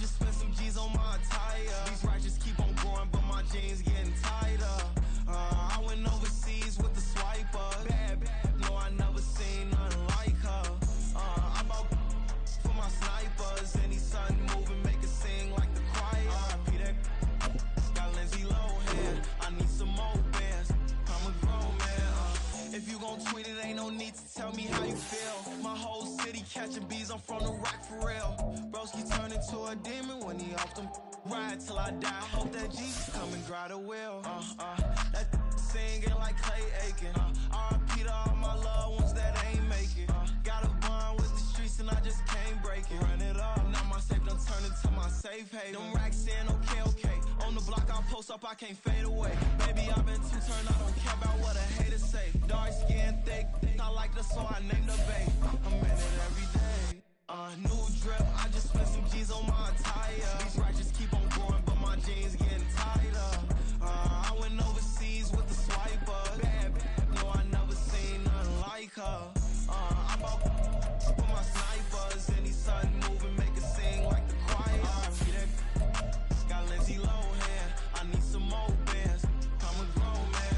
just spent some G's on my attire. These righteous keep on growing, but my jeans getting tighter. I went overseas with the swiper. Bad, no, I never seen nothing like her. I bought for my snipers. Any sudden moving, make it sing like the choir. Peter got Lindsay Lohan. I need some more bands. I'm a grown man. If you gon' tweet it, ain't no need to tell me how you feel. My whole city catching bees, I'm from the rock for real. Broski turned into a demon when he off them. Ride till I die, hope that Jesus come and grab the wheel. That singing like Clay Aiken. R.I.P. to all my loved ones that ain't make it. Got a bond with the streets and I just can't break it. Run it up, now my safe done turned into my safe haven. Them racks in, okay. On the block I post up, I can't fade away. Baby, I've been too turned, I don't care about what a hater say. Dark skin, thick, I like the so I named the babe. I'm in it every day. New drip, I just spent some G's on my attire. These righteous keep on growing, but my jeans getting tighter. I went overseas with the swiper. Bad, no, I never seen nothing like her. I bought for my snipers. Any sudden moving, make it sing like the choir. Got Lindsay Lohan. I need some more bands. I'm a grown man.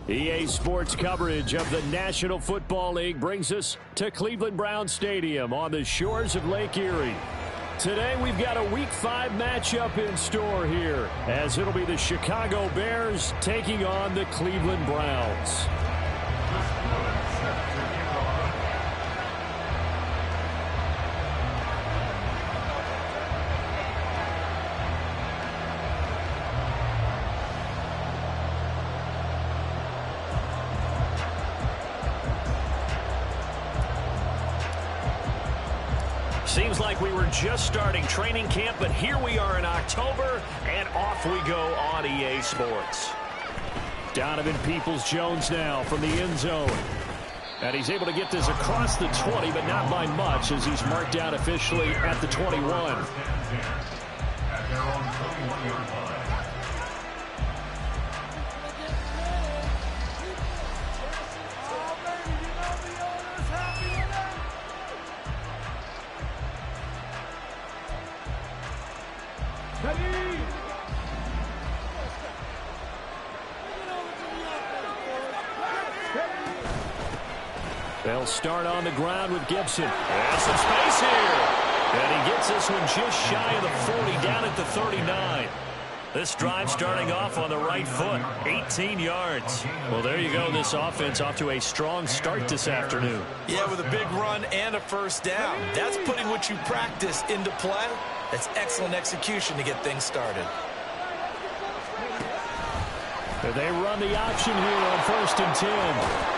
EA Sports coverage of the National Football League brings us to Cleveland Browns Stadium on the shores of Lake Erie. Today we've got a Week 5 matchup in store here, as it'll be the Chicago Bears taking on the Cleveland Browns. Seems like we were just starting training camp, but here we are in October, and off we go on EA Sports. Donovan Peoples-Jones now from the end zone. And he's able to get this across the 20, but not by much, as he's marked out officially at the 21. They'll start on the ground with Gibson. And some space here. And he gets this one just shy of the 40, down at the 39. This drive starting off on the right foot, 18 yards. Well, there you go. This offense off to a strong start this afternoon. Yeah, with a big run and a first down. That's putting what you practice into play. That's excellent execution to get things started. They run the option here on 1st and 10.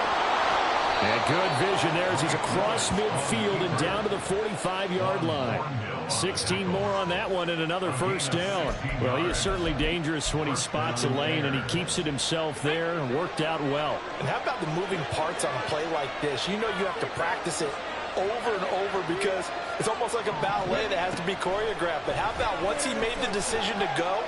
And good vision there as he's across midfield and down to the 45-yard line. 16 more on that one and another first down. Well, he is certainly dangerous when he spots a lane, and he keeps it himself there and worked out well. And how about the moving parts on a play like this? You know you have to practice it over and over because it's almost like a ballet that has to be choreographed. But how about once he made the decision to go,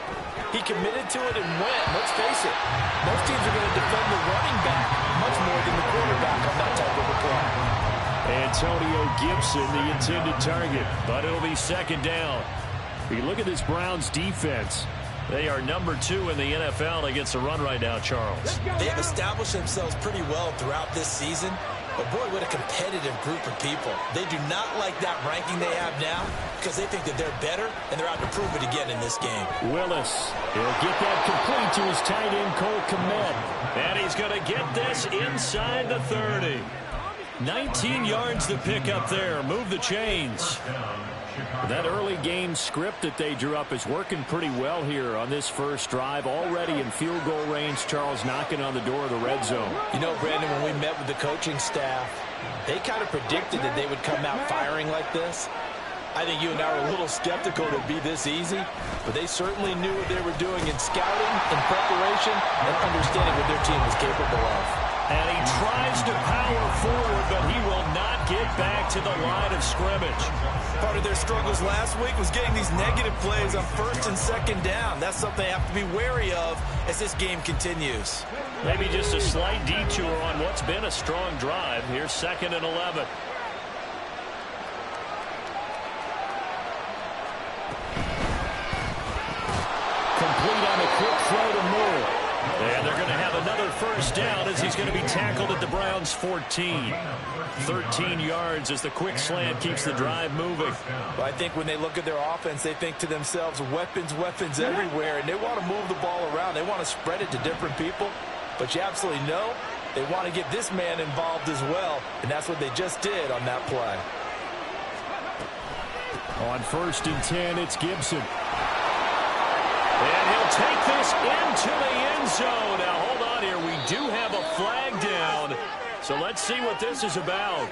he committed to it and went. Let's face it, most teams are going to defend the running back much more than the quarterback on that type of a play. Antonio Gibson, the intended target, but it'll be second down. You look at this Browns defense. They are number 2 in the NFL against the run right now, Charles. They have established themselves pretty well throughout this season. But, boy, what a competitive group of people. They do not like that ranking they have now because they think that they're better, and they're out to prove it again in this game. Willis, he'll get that complete to his tight end, Cole Kmet. And he's going to get this inside the 30. 19 yards to pick up there. Move the chains. That early game script that they drew up is working pretty well here on this first drive. Already in field goal range, Charles knocking on the door of the red zone. You know, Brandon, when we met with the coaching staff, they kind of predicted that they would come out firing like this. I think you and I were a little skeptical it would be this easy, but they certainly knew what they were doing in scouting, in preparation, and understanding what their team was capable of. And he tries to power forward, but he will not get back to the line of scrimmage. Part of their struggles last week was getting these negative plays on first and second down. That's something they have to be wary of as this game continues. Maybe just a slight detour on what's been a strong drive. Here's 2nd and 11. Complete on the quick throw to Moore. And they're going to have another first down as he's going to be tackled at the Browns' 14. 13 yards as the quick slant keeps the drive moving. Well, I think when they look at their offense, they think to themselves, weapons, weapons everywhere, and they want to move the ball around. They want to spread it to different people. But you absolutely know they want to get this man involved as well, and that's what they just did on that play. On 1st and 10, it's Gibson. And he'll take this into the end zone. Now, hold on here. We do have a flag down. So let's see what this is about.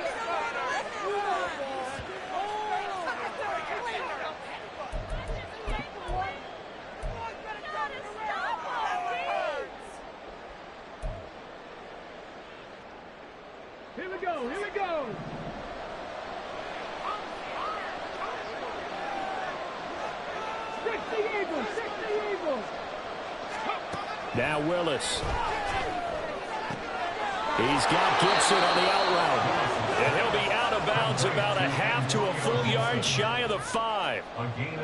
Here we go, here we go. Now Willis. He's got Gibson on the out route. And he'll be out of bounds about a half to a full yard shy of the 5.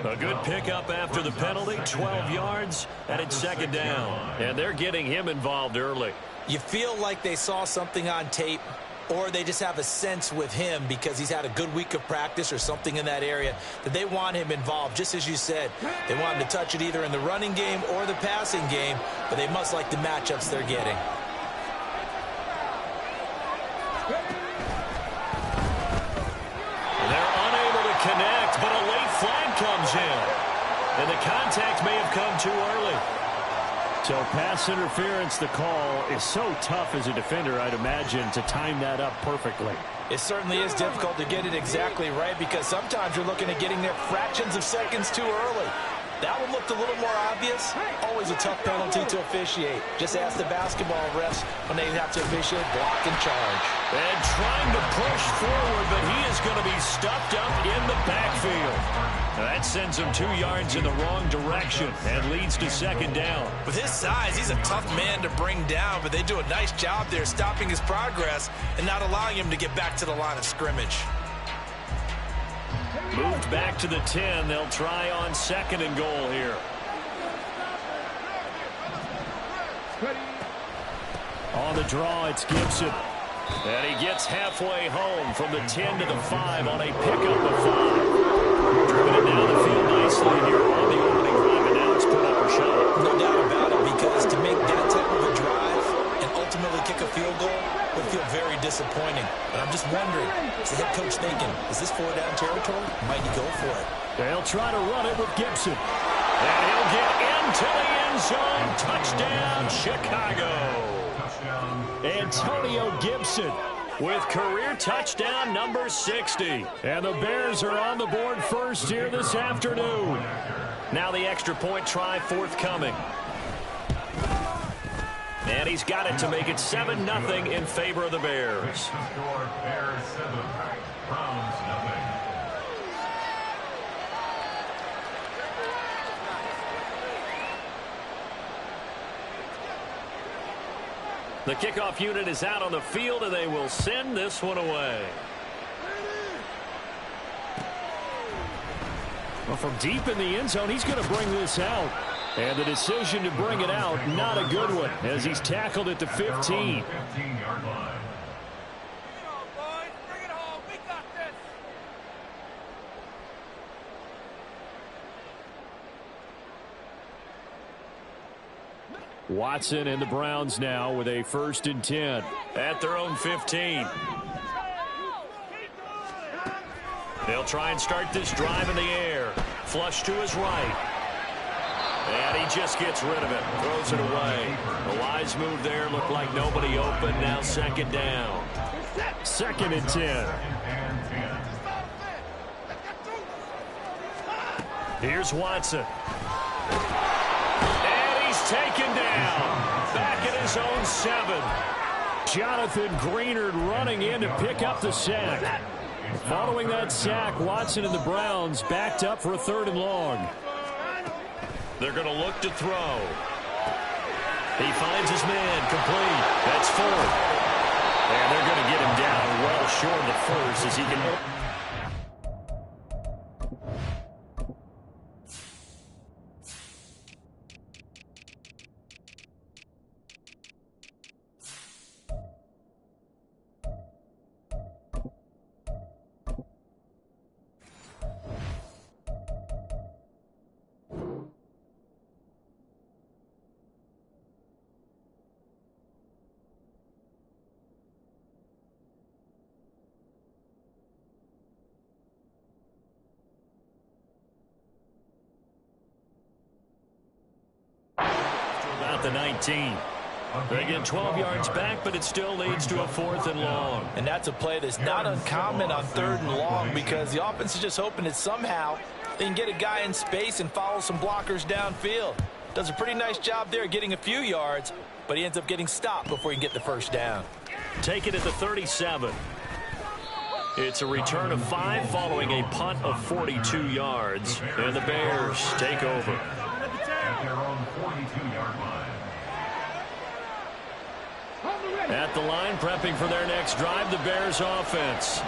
A good pickup after the penalty, 12 yards, and it's 2nd down. And they're getting him involved early. You feel like they saw something on tape, or they just have a sense with him because he's had a good week of practice or something in that area that they want him involved. Just as you said, they want him to touch it either in the running game or the passing game, but they must like the matchups they're getting. They're unable to connect, but a late flag comes in. And the contact may have come too early. So pass interference, the call is so tough as a defender, I'd imagine, to time that up perfectly. It certainly is difficult to get it exactly right because sometimes you're looking at getting there fractions of seconds too early. That one looked a little more obvious. Always a tough penalty to officiate. Just ask the basketball refs when they have to officiate block and charge. And trying to push forward, but he is going to be stuffed up in the backfield. That sends him 2 yards in the wrong direction and leads to 2nd down. With his size, he's a tough man to bring down, but they do a nice job there stopping his progress and not allowing him to get back to the line of scrimmage. Moved back to the 10. They'll try on 2nd and goal here. On the draw, it's Gibson. And he gets halfway home from the 10 to the 5 on a pickup of 5. Driven it down the field nicely here on the opening drive, and now it's put up or shot. No doubt about it, because to make that type of a drive and ultimately kick a field goal would feel very disappointing. But I'm just wondering, is the head coach thinking, is this 4-down territory? Might he go for it? They'll try to run it with Gibson. And he'll get into the end zone. Touchdown, Chicago. Antonio Gibson with career touchdown number 60. And the Bears are on the board first here this afternoon. Now the extra point try forthcoming. And he's got it to make it 7-0 in favor of the Bears. The kickoff unit is out on the field, and they will send this one away. Well, from deep in the end zone, he's going to bring this out. And the decision to bring it out, not a good one, as he's tackled at the 15. Watson and the Browns now with a 1st and 10 at their own 15. They'll try and start this drive in the air. Flush to his right. And he just gets rid of it. Throws it away. A wise move there. Looked like nobody open. Now 2nd down. 2nd and 10. Here's Watson. And he's taken down. Back at his own 7. Jonathan Greenard running in to pick up the sack. Following that sack, Watson and the Browns backed up for a 3rd and long. They're going to look to throw. He finds his man, complete. That's 4th. And they're going to get him down well short of the first as he can... About the 19. They get 12 yards back, but it still leads to a 4th and long. And that's a play that's not uncommon on 3rd and long because the offense is just hoping that somehow they can get a guy in space and follow some blockers downfield. Does a pretty nice job there getting a few yards, but he ends up getting stopped before he can get the first down. Take it at the 37. It's a return of 5 following a punt of 42 yards. And the Bears take over. At their own 42-yard line. At the line, prepping for their next drive, the Bears offense.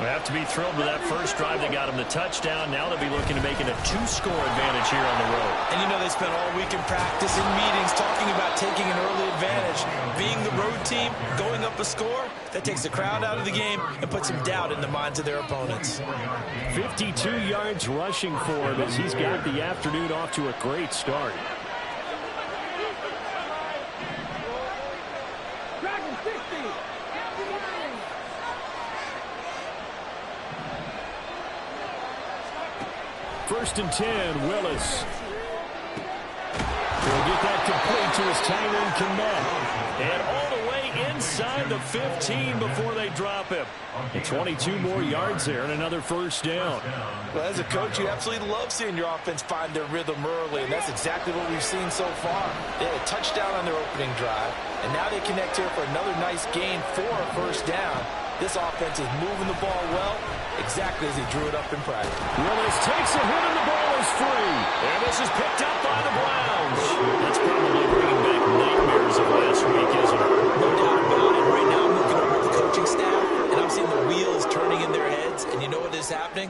They have to be thrilled with that first drive. They got him the touchdown. Now they'll be looking to make it a 2-score advantage here on the road. And you know they spent all week in practice and meetings talking about taking an early advantage. Being the road team, going up a score, that takes the crowd out of the game and puts some doubt in the minds of their opponents. 52 yards rushing for him as he's got the afternoon off to a great start. First and 10, Willis. He'll get that complete to his tight end, Komet. And all the way inside the 15 before they drop him. And 22 more yards there and another first down. Well, as a coach, you absolutely love seeing your offense find their rhythm early, and that's exactly what we've seen so far. They had a touchdown on their opening drive, and now they connect here for another nice gain for a first down. This offense is moving the ball well, exactly as he drew it up in practice. Willis takes a hit and the ball is free. And this is picked up by the Browns. That's probably bringing back nightmares of last week, isn't it? No doubt about it. Right now I'm looking over the coaching staff, and I'm seeing the wheels turning in their heads. And you know what is happening?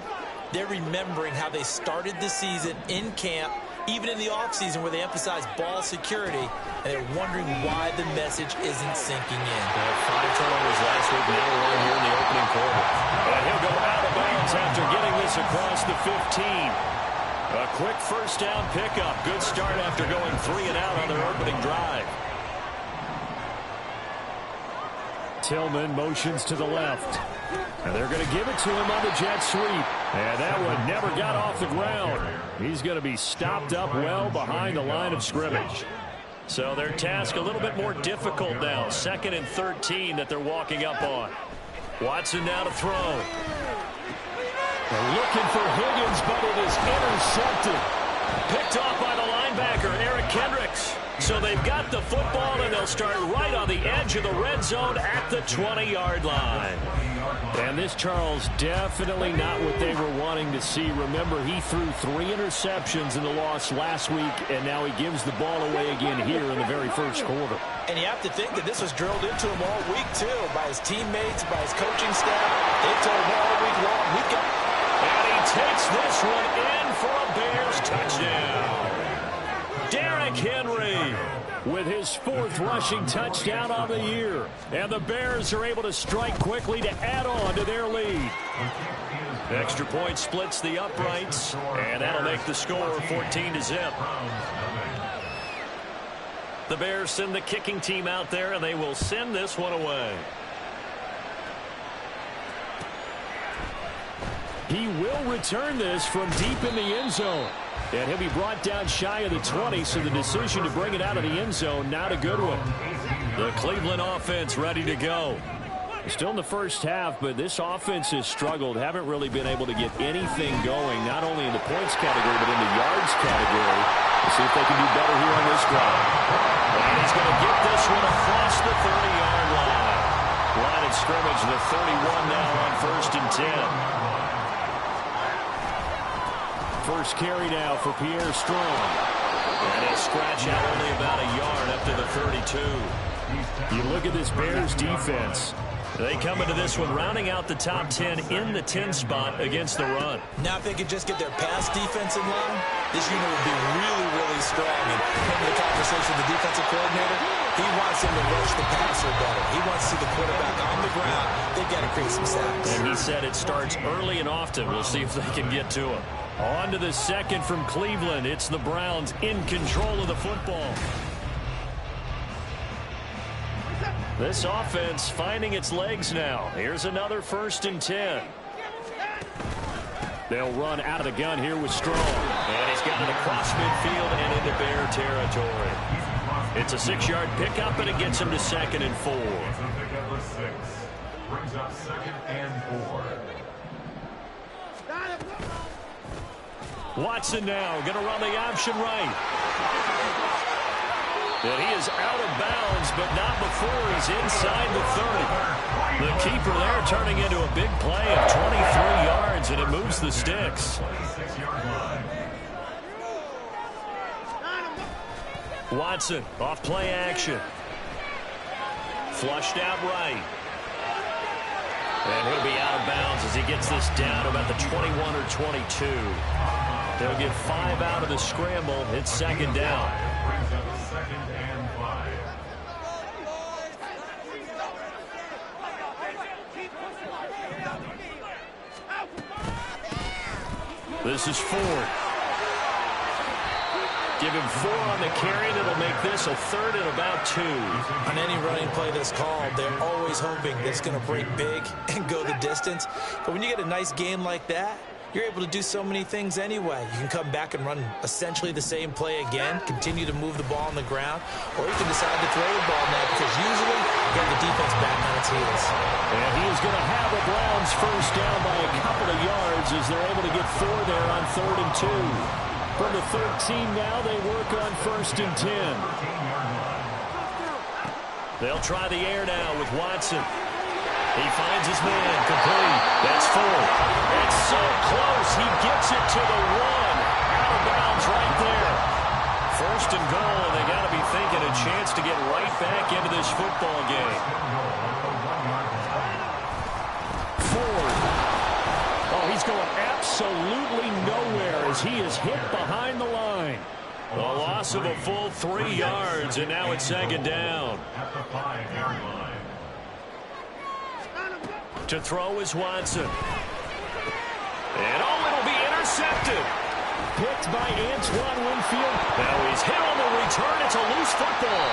They're remembering how they started the season in camp, even in the offseason where they emphasized ball security, and they're wondering why the message isn't sinking in. 5 turnovers last week, now we're here in the opening quarter. And he'll go out of bounds after getting this across the 15. A quick first down pickup. Good start after going 3 and out on their opening drive. Tillman motions to the left. And they're going to give it to him on the jet sweep. And that one never got off the ground. He's going to be stopped up well behind the line of scrimmage. So their task a little bit more difficult now. 2nd and 13 that they're walking up on. Watson now to throw. They're looking for Higgins, but it is intercepted. Picked off by the linebacker, Eric Kendricks. So they've got the football, and they'll start right on the edge of the red zone at the 20-yard line. And this, Charles, definitely not what they were wanting to see. Remember, he threw 3 interceptions in the loss last week, and now he gives the ball away again here in the very first quarter. And you have to think that this was drilled into him all week, too, by his teammates, by his coaching staff. They told him all week long, and he takes this one in for a Bears touchdown. Derrick Henry with his 4th rushing touchdown on the year. And the Bears are able to strike quickly to add on to their lead. Extra point splits the uprights, and that'll make the score 14-0. The Bears send the kicking team out there, and they will send this one away. He will return this from deep in the end zone. And he'll be brought down shy of the 20, so the decision to bring it out of the end zone, not a good one. The Cleveland offense ready to go. Still in the first half, but this offense has struggled. Haven't really been able to get anything going, not only in the points category, but in the yards category. We'll see if they can do better here on this drive. And he's going to get this one across the 30-yard line. Line of of scrimmage, the 31 now on 1st and 10. First carry now for Pierre Strong. And he'll scratch out only about a yard up to the 32. You look at this Bears defense. They come into this one rounding out the top 10 in the 10 spot against the run. Now if they could just get their pass defense in line, this unit would be really, really strong. And in the conversation with the defensive coordinator, he wants them to rush the passer better. He wants to see the quarterback on the ground. They've got to create some sacks. And he said it starts early and often. We'll see if they can get to him. On to the second from Cleveland. It's the Browns in control of the football. This offense finding its legs now. Here's another 1st and 10. They'll run out of the gun here with Strong. And he's got it across midfield and into Bear territory. It's a 6-yard pickup, and it gets him to 2nd and 4. Pickup of 6. Brings up 2nd and 4. Watson now going to run the option right. And he is out of bounds, but not before he's inside the 30. The keeper there turning into a big play of 23 yards, and it moves the sticks. Watson off play action. Flushed out right. And he'll be out of bounds as he gets this down to about the 21 or 22. They'll get 5 out of the scramble. It's 2nd down. This is Ford. Give him 4 on the carry. That'll make this a 3rd and about 2. On any running play that's called, they're always hoping that it's going to break big and go the distance. But when you get a nice game like that, you're able to do so many things anyway. You can come back and run essentially the same play again, continue to move the ball on the ground, or you can decide to throw the ball now because usually you get the defense back on its heels. And he is going to have the Browns first down by a couple of yards as they're able to get 4 there on 3rd and 2. From the 13 now, they work on 1st and 10. They'll try the air now with Watson. He finds his man, complete. That's 4. It's so close. He gets it to the 1. Out of bounds right there. 1st and goal, and they got to be thinking a chance to get right back into this football game. Ford. Oh, he's going absolutely nowhere as he is hit behind the line. A loss of a full 3 yards, and now it's 2nd down. At the 5-yard line. To throw is Watson. And it'll be intercepted. Picked by Antoine Winfield. Now he's hit on the return. It's a loose football.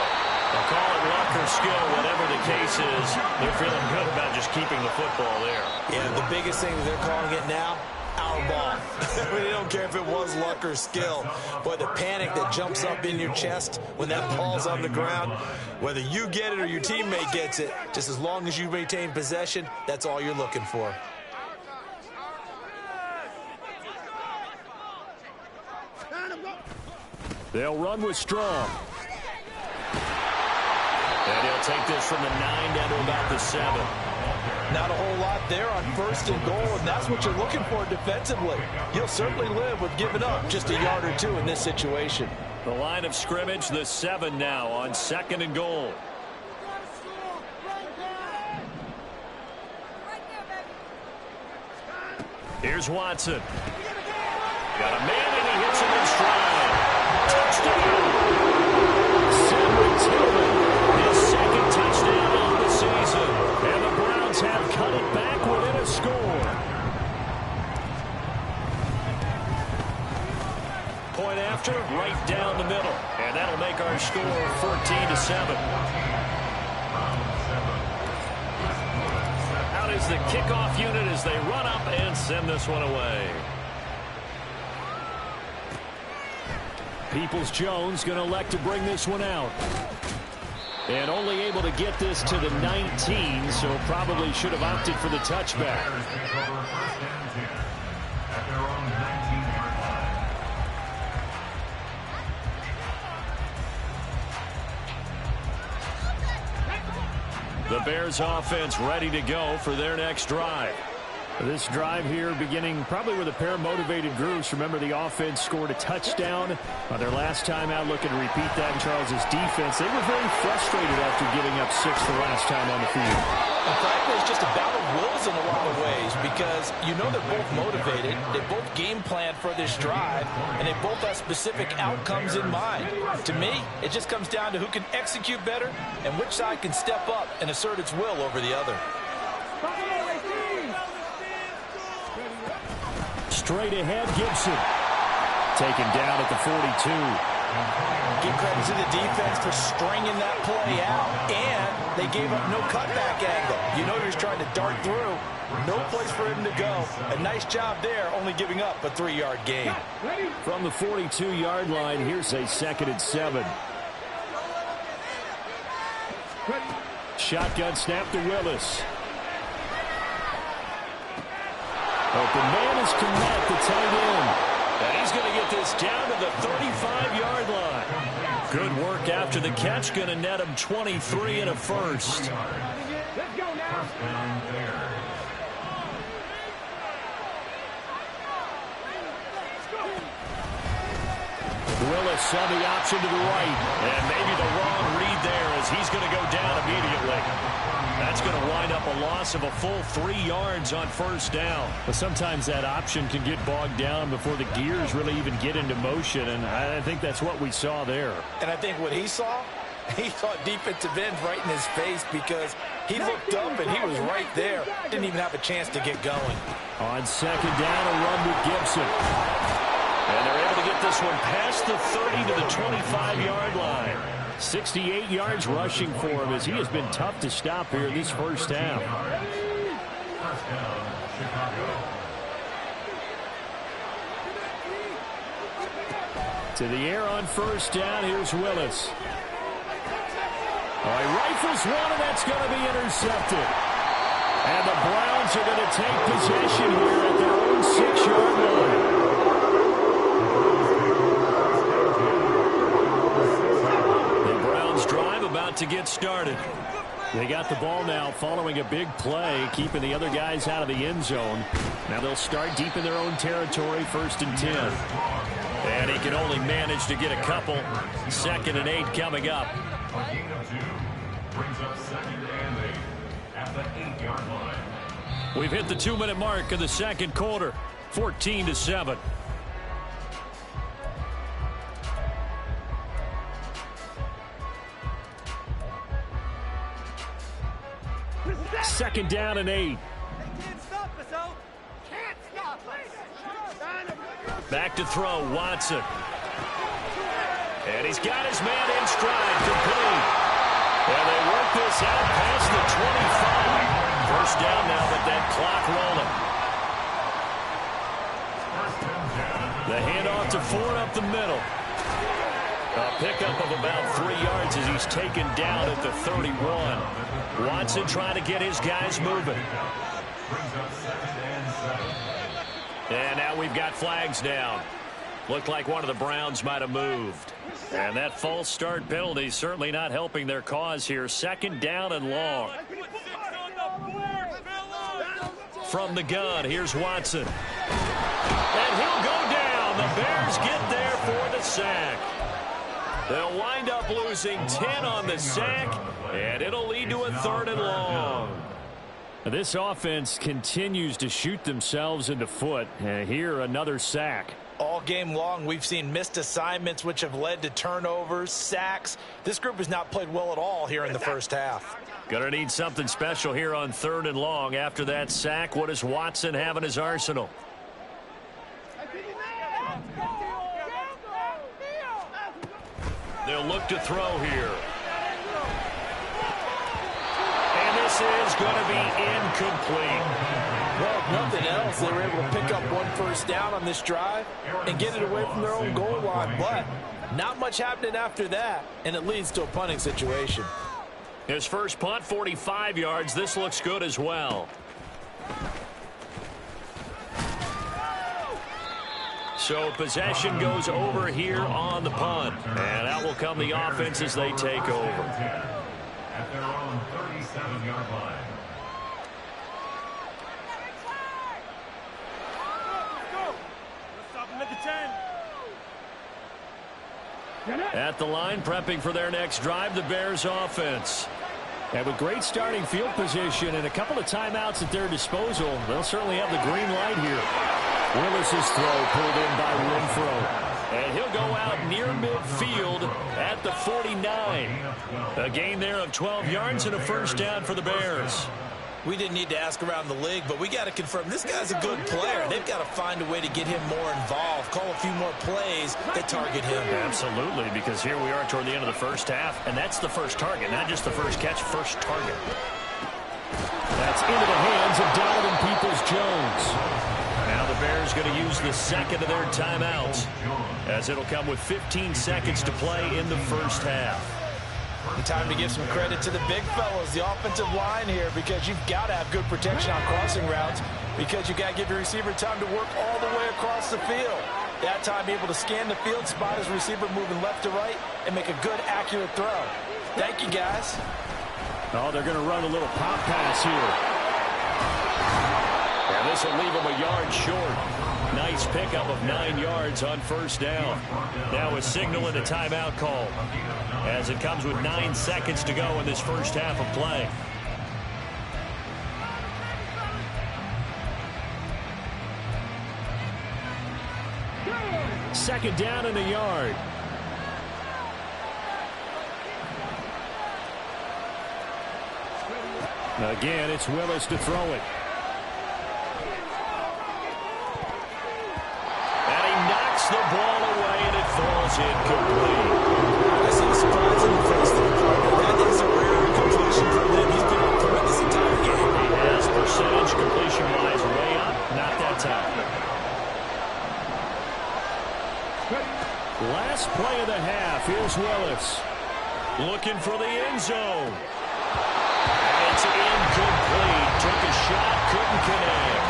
They'll call it luck or skill, whatever the case is. They're feeling good about just keeping the football there. Yeah, the biggest thing that they're calling it now, our ball. I mean, they don't care if it was luck or skill. Boy, the panic that jumps up in your chest when that ball's on the ground, whether you get it or your teammate gets it, just as long as you maintain possession, that's all you're looking for. They'll run with Strong. And he'll take this from the 9 down to about the 7. Not a whole lot there on 1st and goal, and that's what you're looking for defensively. You'll certainly live with giving up just a yard or 2 in this situation. The line of scrimmage, the 7 now on 2nd and goal. Here's Watson. Got a man, and he hits him in stride. Touchdown! Sam Tillman, his 2nd touchdown of the season. And the Browns have cut it back within a score. Point after, right down the middle. And that'll make our score 14-7. Out is the kickoff unit as they run up and send this one away. Peoples-Jones going to elect to bring this one out. And only able to get this to the 19, so probably should have opted for the touchback. The Bears offense ready to go for their next drive. This drive here beginning probably with a pair of motivated groups. Remember, the offense scored a touchdown on their last time out, looking to repeat that in Charles's defense. They were very frustrated after giving up 6 the last time on the field. And frankly, it's just a battle of wills in a lot of ways because you know they're both motivated. They both game plan for this drive, and they both have specific outcomes in mind. To me, it just comes down to who can execute better and which side can step up and assert its will over the other. Straight ahead, Gibson. Taken down at the 42. Give credit to the defense for stringing that play out, and they gave up no cutback angle. You know he was trying to dart through. No place for him to go. A nice job there, only giving up a 3-yard gain. From the 42-yard line, here's a 2nd and 7. Shotgun snap to Willis. Open man is Komet, the tight end. And he's going to get this down to the 35-yard line. Good work after the catch. Going to net him 23 and a first. Let's go now. Willis on the option to the right. And maybe the wrong read there as he's going to go down immediately. That's going to wind up a loss of a full 3 yards on first down. But sometimes that option can get bogged down before the gears really even get into motion, and I think that's what we saw there. And I think what he saw defensive ends right in his face because he looked up and he was right there. Didn't even have a chance to get going. On 2nd down, a run with Gibson. And they're able to get this one past the 30 to the 25-yard line. 68 yards rushing for him as he has been tough to stop here in this first half. First down, Chicago. To the air on first down, here's Willis. He rifles one, and that's going to be intercepted. And the Browns are going to take possession here at their own 6-yard line. Drive about to get started. They got the ball now following a big play, keeping the other guys out of the end zone. Now they'll start deep in their own territory, 1st and 10. And he can only manage to get a couple. 2nd and 8 coming up. A gain of 2 brings up 2nd and 8 at the 8-yard line. We've hit the 2-minute mark of the second quarter. 14-7. Second down and 8. Back to throw, Watson. And he's got his man in stride, complete. And they work this out past the 25. First down now with that clock rolling. The handoff to Ford up the middle. A pickup of about 3 yards as he's taken down at the 31. Watson trying to get his guys moving. And now we've got flags down. Looked like one of the Browns might have moved. And that false start penalty certainly not helping their cause here. 2nd down and long. From the gun, here's Watson. And he'll go down. The Bears get there for the sack. They'll wind up losing 10 on the sack, and it'll lead to a 3rd and long. This offense continues to shoot themselves in the foot. Here, another sack. All game long, we've seen missed assignments, which have led to turnovers, sacks. This group has not played well at all here in the first half. Gonna need something special here on 3rd and long. After that sack, what does Watson have in his arsenal? They'll look to throw here. And this is going to be incomplete. Well, if nothing else, they were able to pick up 1 first down on this drive and get it away from their own goal line. But not much happening after that, and it leads to a punting situation. His first punt, 45 yards. This looks good as well. So possession goes over here on the punt. And out will come the offense as they take over. at their own 37-yard line. At the line, prepping for their next drive, the Bears offense. And with great starting field position and a couple of timeouts at their disposal, they'll certainly have the green light here. Willis's throw pulled in by Renfro. And he'll go out near midfield at the 49. A gain there of 12 yards and a first down for the Bears. We didn't need to ask around the league, but we got to confirm this guy's a good player. They've got to find a way to get him more involved, call a few more plays that target him. Absolutely, because here we are toward the end of the first half, and that's the first target, not just the first catch, first target. That's into the hands of Donovan Peoples-Jones. Now the Bears going to use the second of their timeouts, as it'll come with 15 seconds to play in the first half. And time to give some credit to the big fellas, the offensive line here, because you've got to have good protection on crossing routes, because you've got to give your receiver time to work all the way across the field. That time, be able to scan the field, spot his receiver moving left to right, and make a good, accurate throw. Thank you, guys. Oh, they're going to run a little pop pass here. And this will leave him a yard short. Nice pickup of 9 yards on first down. Now a signal and a timeout call, as it comes with 9 seconds to go in this first half of play. Second down and a yard. Again, it's Willis to throw it. And he knocks the ball away, and it falls incomplete. I see a surprising face to the partner. That is a rare completion from him. He's been on point this entire game. He has percentage completion-wise way up. Not that time. Last play of the half. Here's Willis. Looking for the end zone. And it's incomplete. Took a shot, couldn't connect.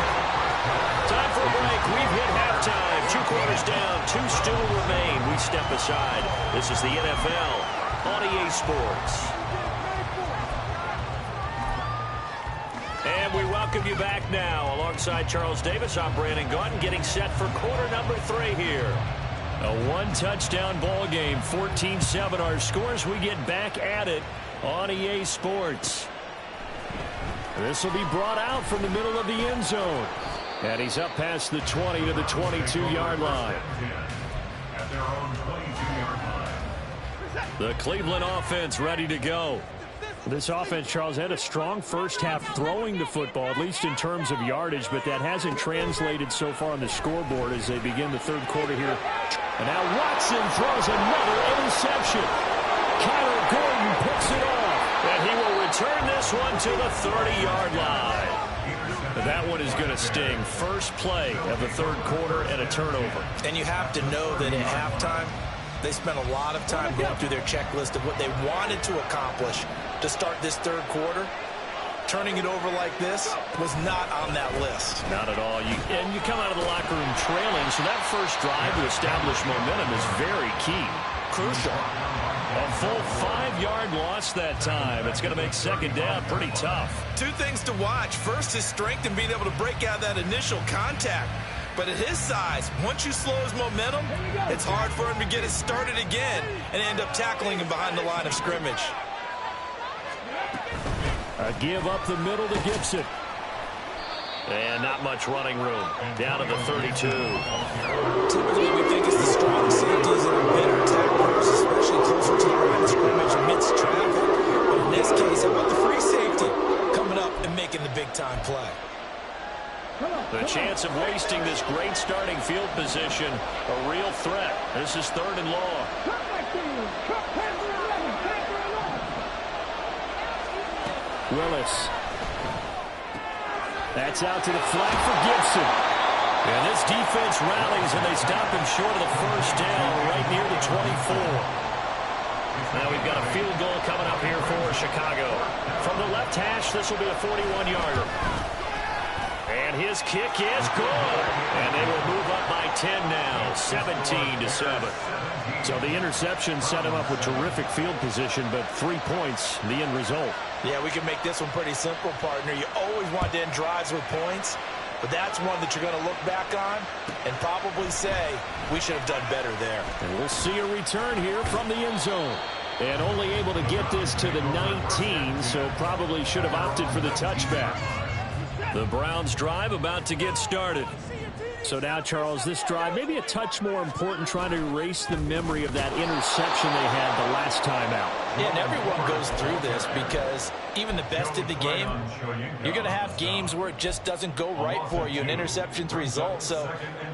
Time for a break. We've hit halftime. 2 quarters down, 2 still remain. We step aside. This is the NFL on EA Sports. And we welcome you back now. Alongside Charles Davis, I'm Brandon Gaudin, getting set for quarter number 3 here. A 1-touchdown ball game, 14-7 our scores. We get back at it on EA Sports. This will be brought out from the middle of the end zone. And he's up past the 20 to the 22-yard line. At their own 22-yard line. The Cleveland offense ready to go. This offense, Charles, had a strong first half throwing the football, at least in terms of yardage, but that hasn't translated so far on the scoreboard as they begin the third quarter here. And now Watson throws another interception. Kyler Gordon picks it off. And he will return this one to the 30-yard line. That one is going to sting. First play of the third quarter and a turnover. And you have to know that at halftime, they spent a lot of time going through their checklist of what they wanted to accomplish to start this third quarter. Turning it over like this was not on that list. Not at all. And you come out of the locker room trailing, so that first drive to establish momentum is very key. Crucial. A full 5-yard loss that time. It's going to make second down pretty tough. 2 things to watch. First, his strength in being able to break out that initial contact. But at his size, once you slow his momentum, it's hard for him to get it started again and end up tackling him behind the line of scrimmage. A give up the middle to Gibson. And not much running room. Down to the 32. Typically, we think it's the strong safeties that are better tacklers, especially closer to the line of scrimmage amidst traffic. But in this case, how about the free safety coming up and making the big-time play? The chance of wasting this great starting field position, a real threat. This is 3rd and long. Willis. That's out to the flat for Gibson. And this defense rallies, and they stop him short of the first down right near the 24. Now we've got a field goal coming up here for Chicago. From the left hash, this will be a 41-yarder. And his kick is good. And they will move up by 10 now, 17-7. So the interception set him up with terrific field position, but 3 points, the end result. Yeah, we can make this one pretty simple, partner. You always want to end drives with points, but that's one that you're going to look back on and probably say, we should have done better there. And we'll see a return here from the end zone. And only able to get this to the 19, so probably should have opted for the touchback. The Browns drive about to get started. So now, Charles, this drive maybe a touch more important, trying to erase the memory of that interception they had the last time out. Yeah, and everyone goes through this because even the best of the game, you're going to have games where it just doesn't go right for you and interceptions result. So,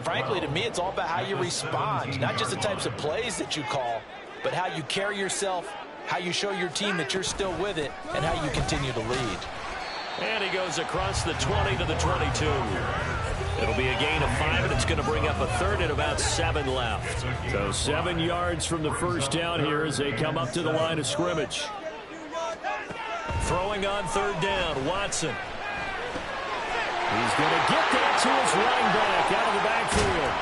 frankly, to me, it's all about how you respond, not just the types of plays that you call, but how you carry yourself, how you show your team that you're still with it, and how you continue to lead. And he goes across the 20 to the 22. It'll be a gain of 5, and it's going to bring up a third and about 7 left. So 7 yards from the first down here as they come up to the line of scrimmage. Throwing on third down, Watson. He's going to get that to his running back out of the backfield.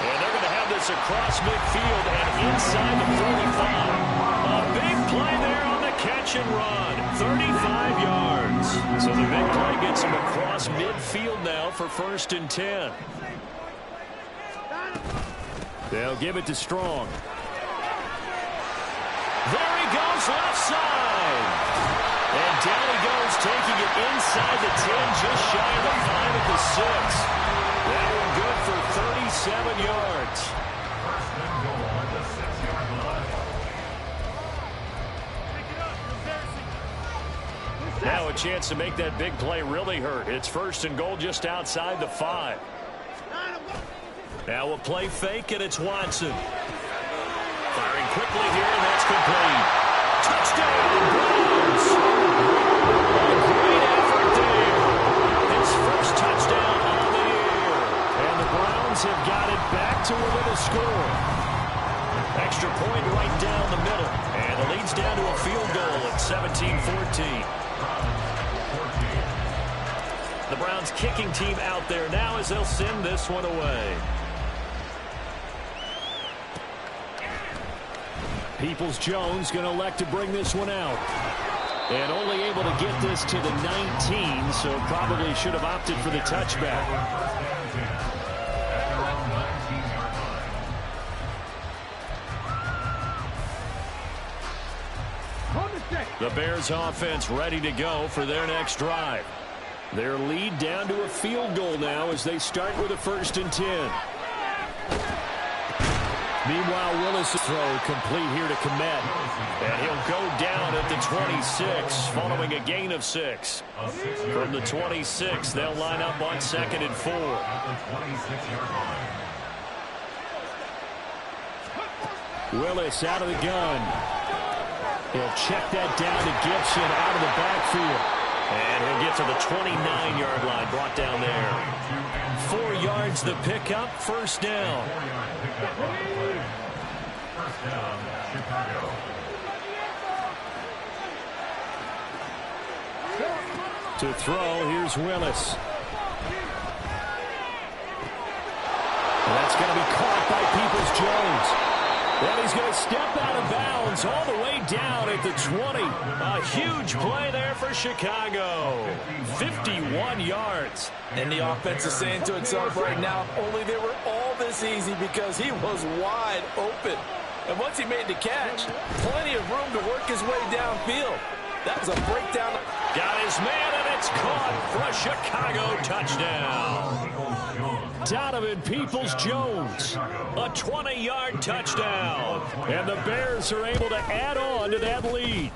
And they're going to have this across midfield and inside the 45. A big play there on the catch and run. 35 yards. So the big play gets him across midfield now for 1st and 10. They'll give it to Strong. There he goes left side. And down he goes, taking it inside the 10, just shy of the 5 at the 6. That one good for 37 yards. Now a chance to make that big play really hurt. It's 1st and goal just outside the 5. Now a play fake, and it's Watson. Firing quickly here, and that's complete. Touchdown, Browns! A great effort there. His first touchdown on the year. And the Browns have got it back to within a score. Extra point right down the middle. And it leads down to a field goal at 17-14. The Browns kicking team out there now as they'll send this one away. Peoples-Jones going to elect to bring this one out. And only able to get this to the 19, so probably should have opted for the touchback. The Bears offense ready to go for their next drive. Their lead down to a field goal now as they start with a 1st and 10. Meanwhile, Willis' throw complete here to Komet. And he'll go down at the 26 following a gain of 6. From the 26, they'll line up on 2nd and 4. Willis out of the gun. He'll check that down to Gibson out of the backfield. And he'll get to the 29-yard line, brought down there. 4 yards the pickup, 1st down. To throw, here's Willis. And that's going to be caught by Peoples-Jones. And he's going to step out of bounds all the way down at the 20. A huge play there for Chicago. 51 yards. And the offense is saying to itself right now, only they were all this easy because he was wide open. And once he made the catch, plenty of room to work his way downfield. That was a breakdown. Got his man, and it's caught for a Chicago touchdown. Donovan Peoples-Jones. A 20-yard touchdown. And the Bears are able to add on to that lead.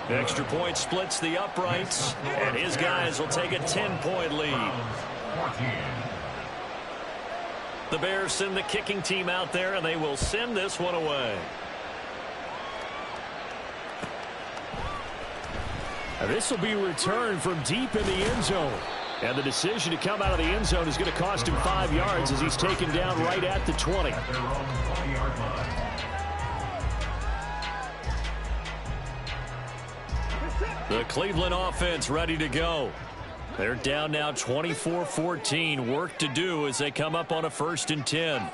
Extra point splits the uprights, and his guys will take a 10-point lead. The Bears send the kicking team out there, and they will send this one away. This will be returned from deep in the end zone. And the decision to come out of the end zone is going to cost him 5 yards as he's taken down right at the 20. The Cleveland offense ready to go. They're down now 24-14. Work to do as they come up on a 1st and 10.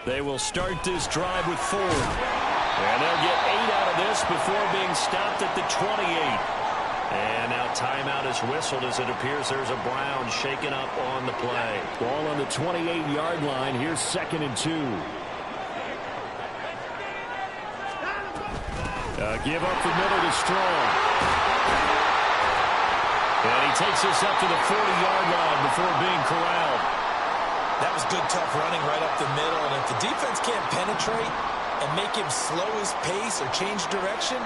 They will start this drive with 4. And they'll get 8 out of this before being stopped at the 28. And now timeout is whistled as it appears there's a Brown shaken up on the play. Ball on the 28-yard line. Here's 2nd and 2. Give up the middle to Strong. And he takes us up to the 40-yard line before being corralled. That was good, tough running right up the middle. And if the defense can't penetrate and make him slow his pace or change direction,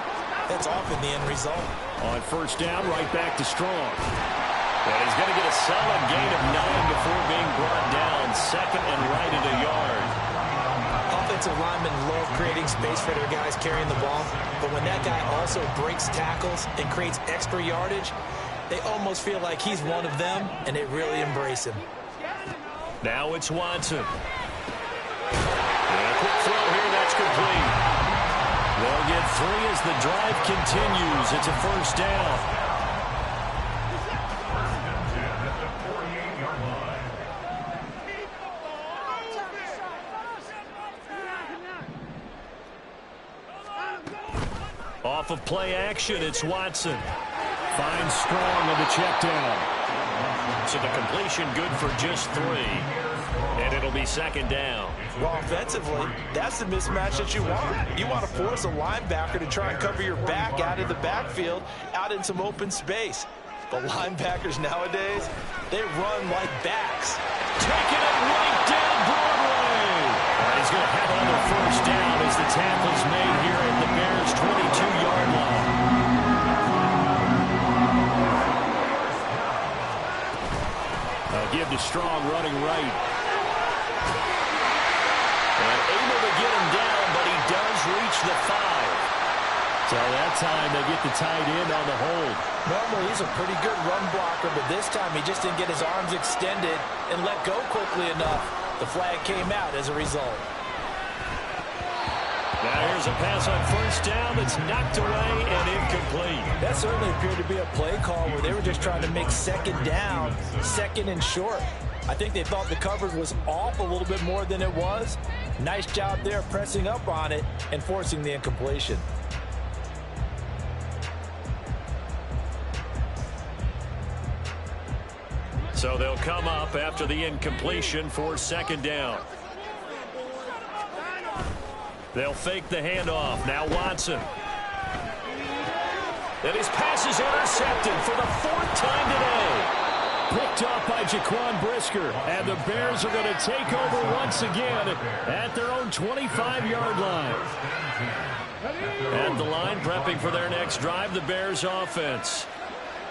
that's often the end result. On 1st down, right back to Strong. And he's going to get a solid gain of 9 before being brought down. 2nd and right at a yard. Offensive linemen love creating space for their guys carrying the ball. But when that guy also breaks tackles and creates extra yardage, they almost feel like he's one of them, and they really embrace him. Now it's Watson. And a quick throw here, that's complete. They'll get 3 as the drive continues. It's a 1st down. Off of play action, it's Watson. Finds Strong on the check down. So the completion good for just 3. And it'll be 2nd down. Well, offensively, that's the mismatch that you want. You want to force a linebacker to try and cover your back out of the backfield, out in some open space. But linebackers nowadays, they run like backs. Taking it right down Broadway. He's going to have another 1st down as the tackle's made here at the Bears' 22-yard line. Give to Strong running right. And able to get him down, but he does reach the 5. So that time they get the tight end on the hold. Normally he's a pretty good run blocker, but this time he just didn't get his arms extended and let go quickly enough. The flag came out as a result. Now here's a pass on 1st down that's knocked away and incomplete. That certainly appeared to be a play call where they were just trying to make 2nd down, 2nd and short. I think they thought the coverage was off a little bit more than it was. Nice job there pressing up on it and forcing the incompletion. So they'll come up after the incompletion for 2nd down. They'll fake the handoff. Now Watson. And his pass is intercepted for the 4th time today. Picked up by Jaquan Brisker. And the Bears are going to take over once again at their own 25-yard line. At the line, prepping for their next drive, the Bears offense.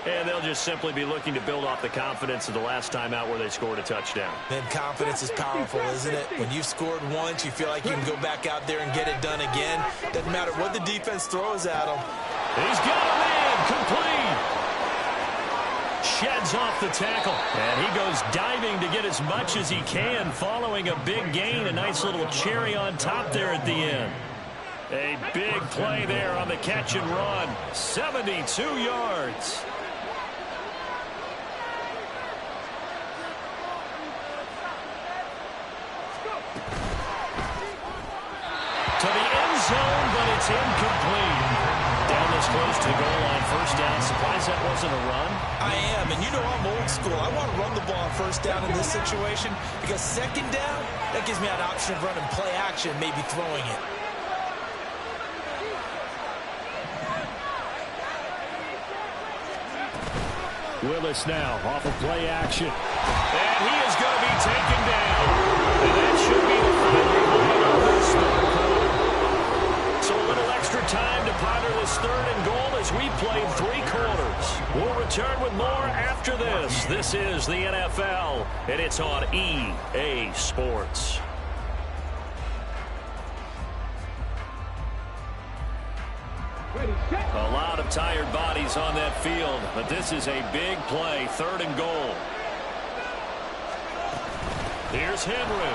And they'll just simply be looking to build off the confidence of the last time out where they scored a touchdown. And confidence is powerful, isn't it? When you've scored once, you feel like you can go back out there and get it done again. Doesn't matter what the defense throws at him. He's got a man, complete. Sheds off the tackle. And he goes diving to get as much as he can following a big gain. A nice little cherry on top there at the end. A big play there on the catch and run. 72 yards. To the end zone, but it's incomplete. Down this close to the goal line, 1st down. Surprised that wasn't a run? I am, and you know I'm old school. I want to run the ball on 1st down in this situation because 2nd down, that gives me an option of running play action, maybe throwing it. Willis now off of play action. And he is going to be taken down. And that should be the final play of this 3rd quarter. So a little extra time to ponder this 3rd and goal as we played 3 quarters. We'll return with more after this. This is the NFL, and it's on EA Sports. A lot of tired bodies on that field, but this is a big play, 3rd and goal. Here's Henry.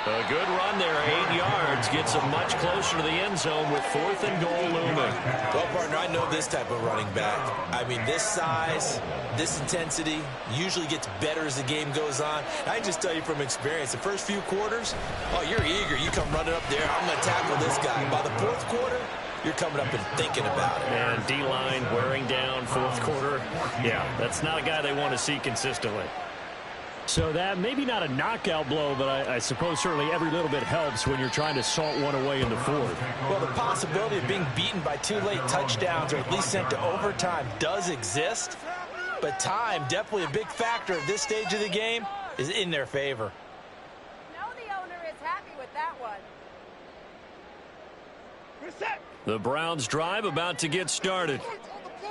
A good run there, 8 yards, gets them much closer to the end zone with 4th and goal looming. Well, partner, I know this type of running back. I mean, this size, this intensity usually gets better as the game goes on. And I can just tell you from experience, the first few quarters, oh, you're eager. You come running up there, I'm going to tackle this guy. By the 4th quarter, you're coming up and thinking about it. And D-line wearing down 4th quarter. Yeah, that's not a guy they want to see consistently. So that maybe not a knockout blow, but I suppose certainly every little bit helps when you're trying to salt one away in the 4th. Well, the possibility of being beaten by 2 late touchdowns or at least sent to overtime does exist. But time, definitely a big factor at this stage of the game, is in their favor. No, the owner is happy with that one. The Browns drive about to get started.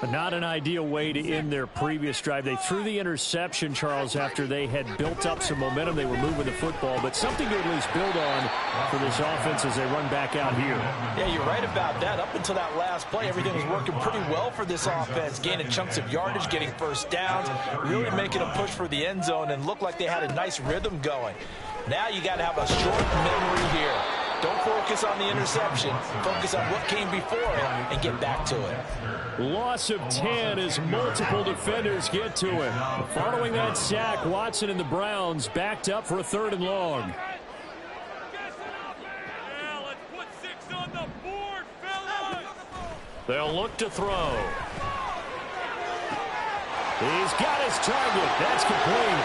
But not an ideal way to end their previous drive. They threw the interception, Charles, after they had built up some momentum. They were moving the football, but something to at least build on for this offense as they run back out here. Yeah, you're right about that. Up until that last play, everything was working pretty well for this offense, gaining chunks of yardage, getting first downs, really making a push for the end zone, and looked like they had a nice rhythm going. Now you got to have a short memory here. Don't focus on the interception. Focus on what came before it and get back to it. Loss of 10 as multiple defenders get to him. Following that sack, Watson and the Browns backed up for a 3rd and long. They'll look to throw. He's got his target. That's complete.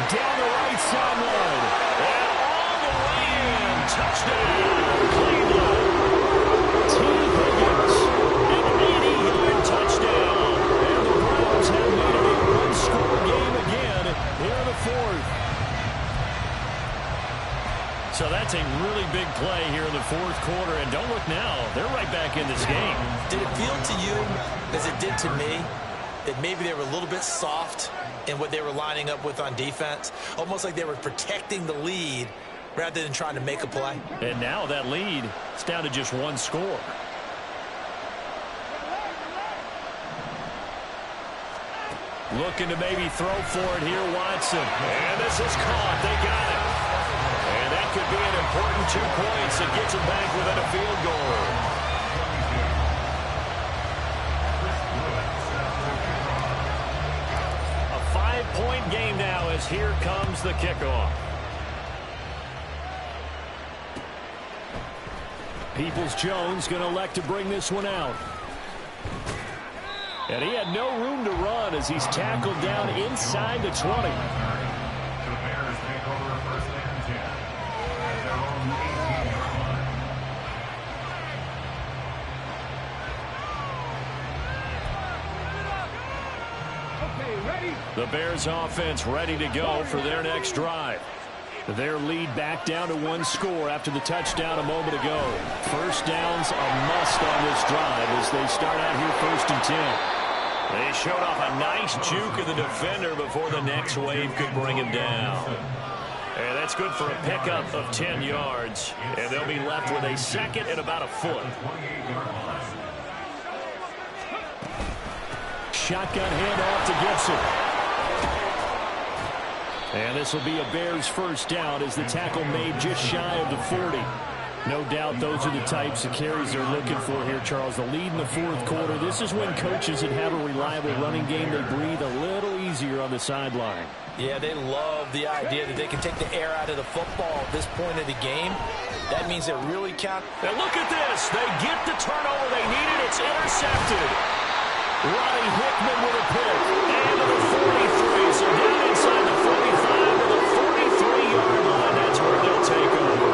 Down the right sideline. And all the way in. Touchdown, Cleveland. T. Higgins, an 80-yard touchdown. And the Browns have made it a one-score game again here in the 4th. So that's a really big play here in the 4th quarter. And don't look now. They're right back in this game. Did it feel to you, as it did to me, that maybe they were a little bit soft in what they were lining up with on defense? Almost like they were protecting the lead rather than trying to make a play. And now that lead is down to just 1 score. Looking to maybe throw for it here, Watson. And this is caught. They got it. And that could be an important 2 points that gets them back within a field goal. A 5-point game now as here comes the kickoff. Peoples-Jones going to elect to bring this one out. And he had no room to run as he's tackled down inside the 20. The Bears take over 1st and 10 at their own 18-yard line. The Bears offense ready to go for their next drive. Their lead back down to 1 score after the touchdown a moment ago. First down's a must on this drive as they start out here 1st and 10. They showed off a nice juke of the defender before the next wave could bring him down. And that's good for a pickup of 10 yards. And they'll be left with a 2nd and about a foot. Shotgun handoff to Gibson. And this will be a Bears first down as the tackle made just shy of the 40. No doubt those are the types of carries they're looking for here, Charles. The lead in the 4th quarter. This is when coaches that have a reliable running game, they breathe a little easier on the sideline. Yeah, they love the idea that they can take the air out of the football at this point of the game. That means it really counts. And look at this. They get the turnover they needed. It's intercepted. Ronnie Hickman with a pick. And to the 43. So down inside the 45 to the 43-yard line. That's where they'll take over.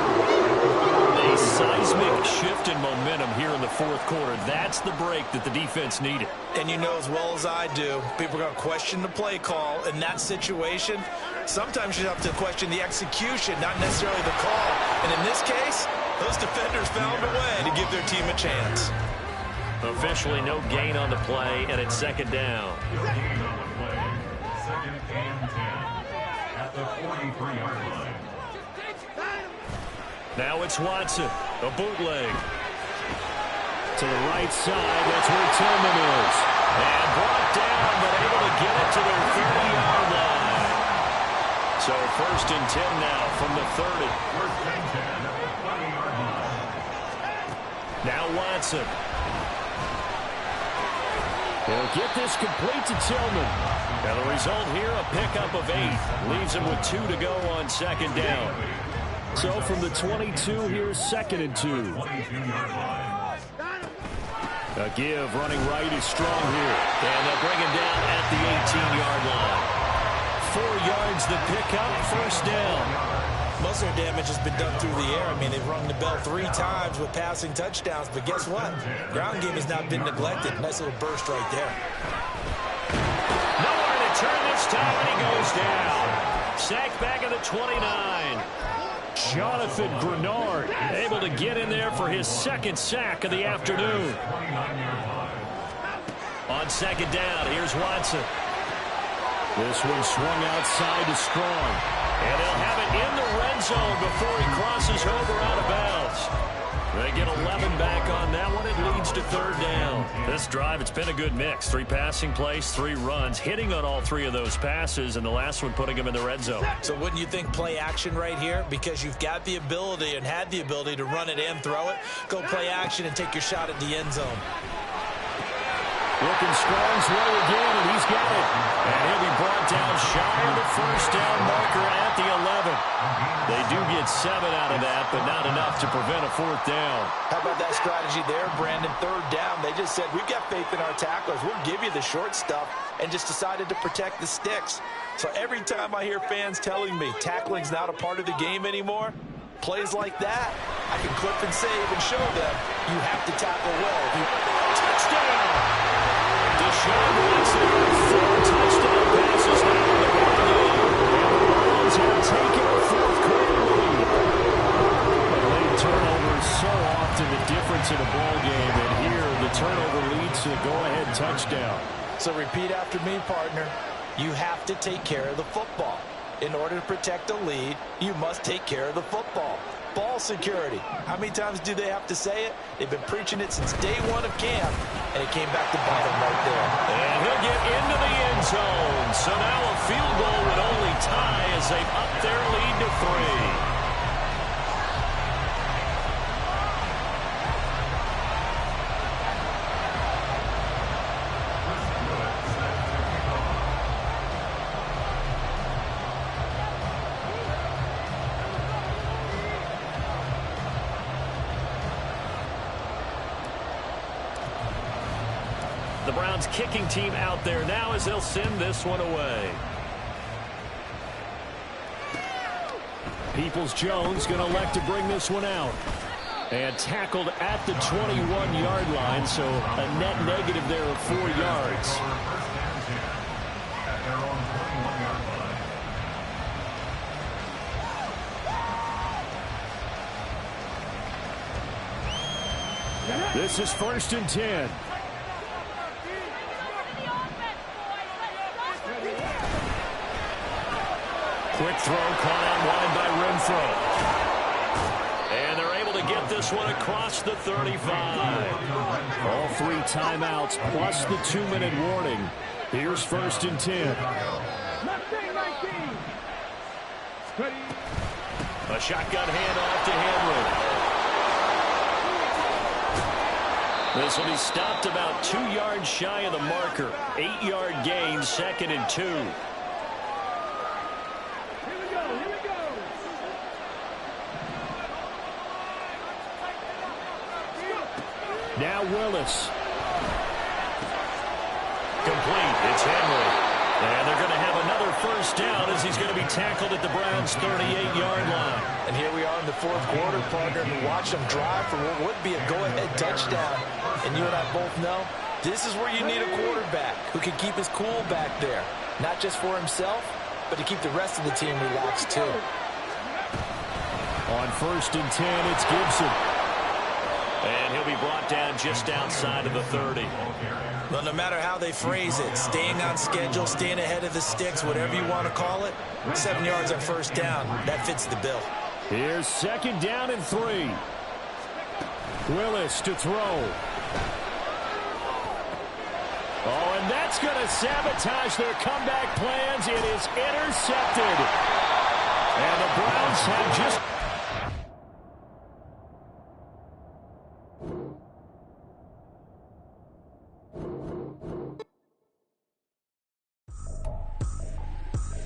A seismic shift in momentum here in the 4th quarter. That's the break that the defense needed. And you know as well as I do, people are going to question the play call in that situation. Sometimes you have to question the execution, not necessarily the call. And in this case, those defenders found a way to give their team a chance. Officially no gain on the play, and it's 2nd down. No gain on the play. 2nd and 10 at the 43-yard line. Now it's Watson, a bootleg. To the right side, that's where Tillman is. And brought down, but able to get it to their 30-yard line. So So 1st and 10 now from the 30. 1st and 10 at the 20-yard line. Now Watson. He'll get this complete to Tillman. Now the result here, a pickup of 8. Leaves him with 2 to go on 2nd down. So from the 22, here's 2nd and 2. 22-yard line. A give running right is strong here. And they'll bring him down at the 18-yard line. 4 yards the pickup, 1st down. Most of their damage has been done through the air. I mean, they've rung the bell 3 times with passing touchdowns. But guess what? Ground game has not been neglected. Nice little burst right there. Nowhere to turn this time, and he goes down. Sacked back at the 29. Jonathan Grenard able to get in there for his 2nd sack of the afternoon. On 2nd down, here's Watson. This one swung outside to Strong. And they'll have it in the red zone before he crosses over out of bounds. They get 11 back on that one. It leads to 3rd down. This drive, it's been a good mix. 3 passing plays, 3 runs, hitting on all 3 of those passes, and the last one putting him in the red zone. So wouldn't you think play action right here? Because you've got the ability and had the ability to run it and throw it. Go play action and take your shot at the end zone. Looking Strong's way again, and he's got it. And he'll be brought down shy of the 1st down marker at the 11. They do get 7 out of that, but not enough to prevent a 4th down. How about that strategy there, Brandon? 3rd down, they just said, we've got faith in our tacklers. We'll give you the short stuff, and just decided to protect the sticks. So every time I hear fans telling me tackling's not a part of the game anymore, plays like that, I can clip and save and show them you have to tackle well. Touchdown! Deshaun Watson, 4 touchdown passes now in the ball game. And the Browns have taken a 4th quarter lead. A late turnover is so often the difference in a ball game, and here the turnover leads to the go-ahead touchdown. So repeat after me, partner. You have to take care of the football. In order to protect a lead, you must take care of the football. Ball security. How many times do they have to say it? They've been preaching it since day 1 of camp, and it came back to bite them right there. And he'll get into the end zone. So now a field goal would only tie as they up their lead to 3. The Browns kicking team out there now as they'll send this one away. Peoples-Jones going to elect to bring this one out. And tackled at the 21-yard line, so a net negative there of 4 yards. This is 1st and 10. Quick throw caught out wide by Renfro. And they're able to get this one across the 35. All 3 timeouts plus the 2-minute warning. Here's 1st and 10. A shotgun handoff to Henry. This will be stopped about 2 yards shy of the marker. 8-yard gain, 2nd and 2. Now Willis. Complete. It's Henry. And they're going to have another 1st down as he's going to be tackled at the Browns' 38-yard line. And here we are in the 4th quarter, partner, and watch them drive for what would be a go-ahead touchdown. And you and I both know this is where you need a quarterback who can keep his cool back there. Not just for himself, but to keep the rest of the team relaxed too. On 1st and 10, it's Gibson. And he'll be brought down just outside of the 30. Well, no matter how they phrase it, staying on schedule, staying ahead of the sticks, whatever you want to call it, 7 yards on 1st down, that fits the bill. Here's 2nd down and 3. Willis to throw. Oh, and that's going to sabotage their comeback plans. It is intercepted. Browns have just...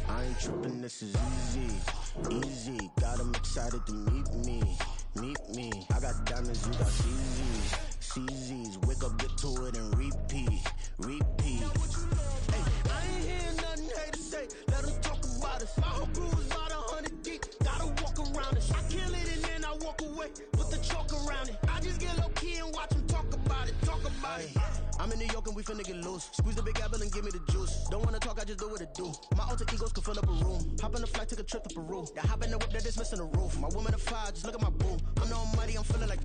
I ain't tripping, this is easy, easy. Got 'em excited to meet me. I got diamonds, you got CZs, CZs. Wake up, get to it, and repeat. Hey, I ain't hearing nothing hate to say. Let them talk about us. My whole crew is about 100 deep. Gotta walk around it. I kill it and then I walk away. Put the chalk around it. I just get low key and watch them talk about it. I'm in New York and we finna get loose. Squeeze the big apple and give me the juice. Don't wanna talk, I just do what it do. My alter egos can fill up a room. Hop on a flight, take a trip to Peru. Yeah, hop in the whip that is missing the roof. My woman a fire, just look at my boo. I'm the almighty, I'm feeling like